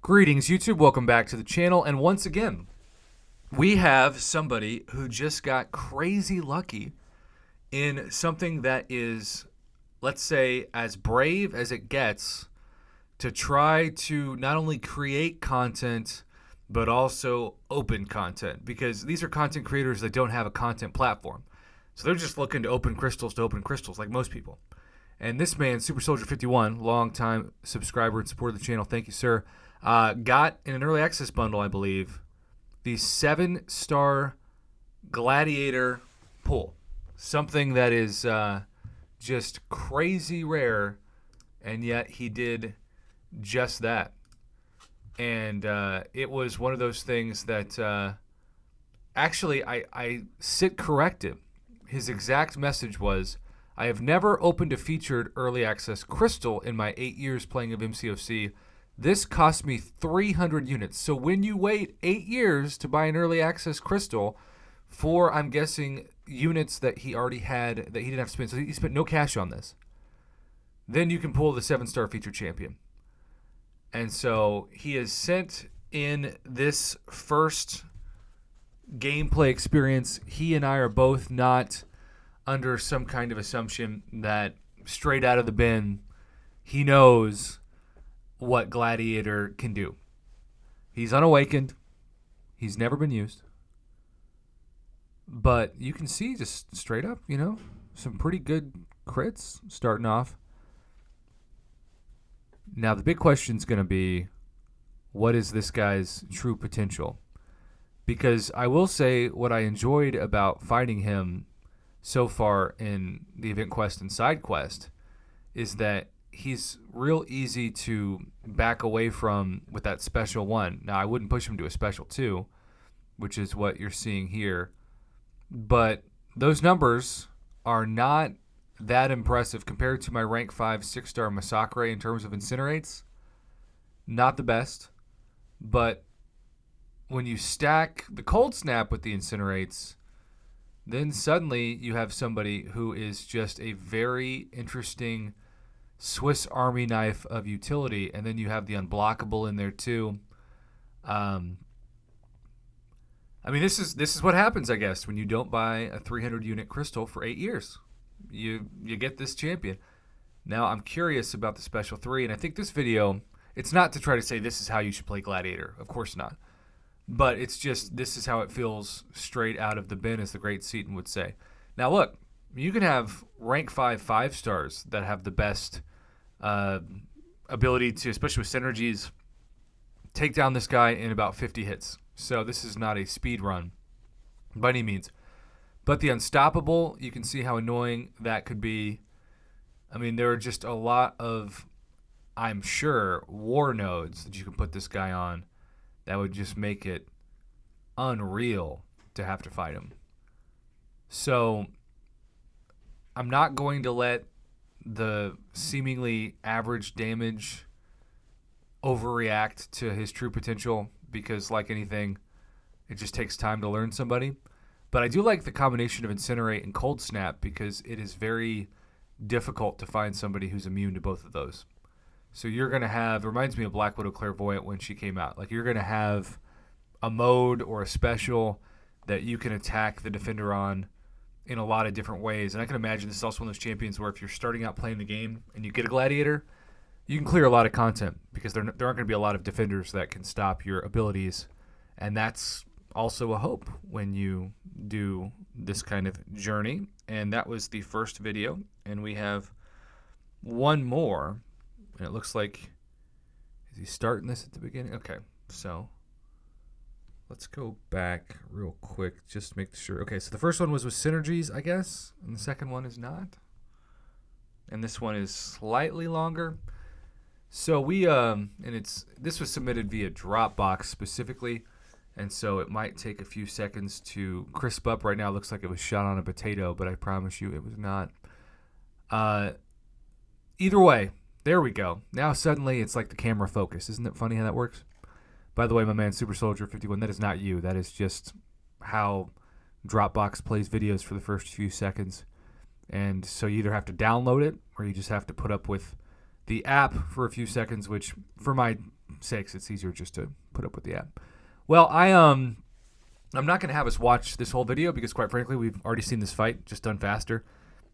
Greetings, YouTube. Welcome back to the channel. And once again, we have somebody who just got crazy lucky in something that is, let's say, as brave as it gets to try to not only create content, but also open content. Because these are content creators that don't have a content platform. So they're just looking to open crystals like most people. And this man, Super Soldier 51, longtime subscriber and supporter of the channel, thank you, sir, got in an early access bundle, I believe, the 7-star Gladiator pull. Something that is just crazy rare, and yet he did just that. And it was one of those things that actually I sit corrected. His exact message was, I have never opened a featured early access crystal in my 8 years playing of MCOC. This cost me 300 units. So when you wait 8 years to buy an early access crystal for, I'm guessing, units that he already had that he didn't have to spend, so he spent no cash on this, then you can pull the 7-star featured champion. And so he has sent in this first gameplay experience. He and I are both not under some kind of assumption that straight out of the bin, he knows what Gladiator can do. He's unawakened. He's never been used. But you can see just straight up, some pretty good crits starting off. Now, the big question is going to be, what is this guy's true potential? Because I will say what I enjoyed about fighting him so far in the event quest and side quest is that he's real easy to back away from with that special 1. Now, I wouldn't push him to a special 2, which is what you're seeing here. But those numbers are not that impressive compared to my rank 5 6-star Massacre in terms of incinerates. Not the best. But when you stack the cold snap with the incinerates, then suddenly you have somebody who is just a very interesting Swiss Army knife of utility, and then you have the unblockable in there too. I mean, this is what happens, I guess, when you don't buy a 300 unit crystal for 8 years. You get this champion. Now, I'm curious about the special 3, and I think this video, it's not to try to say this is how you should play Gladiator. Of course not. But it's just, this is how it feels straight out of the bin, as the great Seaton would say. Now, look, you can have rank 5 5-stars that have the best ability to, especially with synergies, take down this guy in about 50 hits. So this is not a speed run by any means. But the unstoppable, you can see how annoying that could be. I mean, there are just a lot of, I'm sure, war nodes that you can put this guy on that would just make it unreal to have to fight him. So I'm not going to let the seemingly average damage overreact to his true potential, because like anything, it just takes time to learn somebody. But I do like the combination of Incinerate and Cold Snap, because it is very difficult to find somebody who's immune to both of those. So you're going to have, it reminds me of Black Widow Clairvoyant when she came out. Like, you're going to have a mode or a special that you can attack the defender on in a lot of different ways. And I can imagine this is also one of those champions where if you're starting out playing the game and you get a Gladiator, you can clear a lot of content, because there aren't going to be a lot of defenders that can stop your abilities. And that's also a hope when you do this kind of journey. And that was the first video. And we have one more. And it looks like, is he starting this at the beginning? Okay, so let's go back real quick, just to make sure. Okay, so the first one was with synergies, I guess, and the second one is not. And this one is slightly longer. So we, this was submitted via Dropbox specifically, and so it might take a few seconds to crisp up. Right now it looks like it was shot on a potato, but I promise you it was not. Either way, there we go. Now suddenly it's like the camera focus. Isn't it funny how that works? By the way, my man Super Soldier 51, that is not you. That is just how Dropbox plays videos for the first few seconds. And so you either have to download it or you just have to put up with the app for a few seconds, which for my sakes, it's easier just to put up with the app. Well, I'm not going to have us watch this whole video because, quite frankly, we've already seen this fight, just done faster.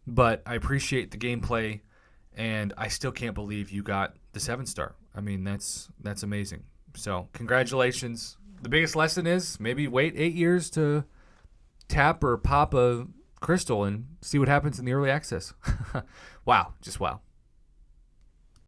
But I appreciate the gameplay, and I still can't believe you got the 7-star. I mean, that's amazing. So congratulations. The biggest lesson is maybe wait 8 years to tap or pop a crystal and see what happens in the early access. Wow, just wow.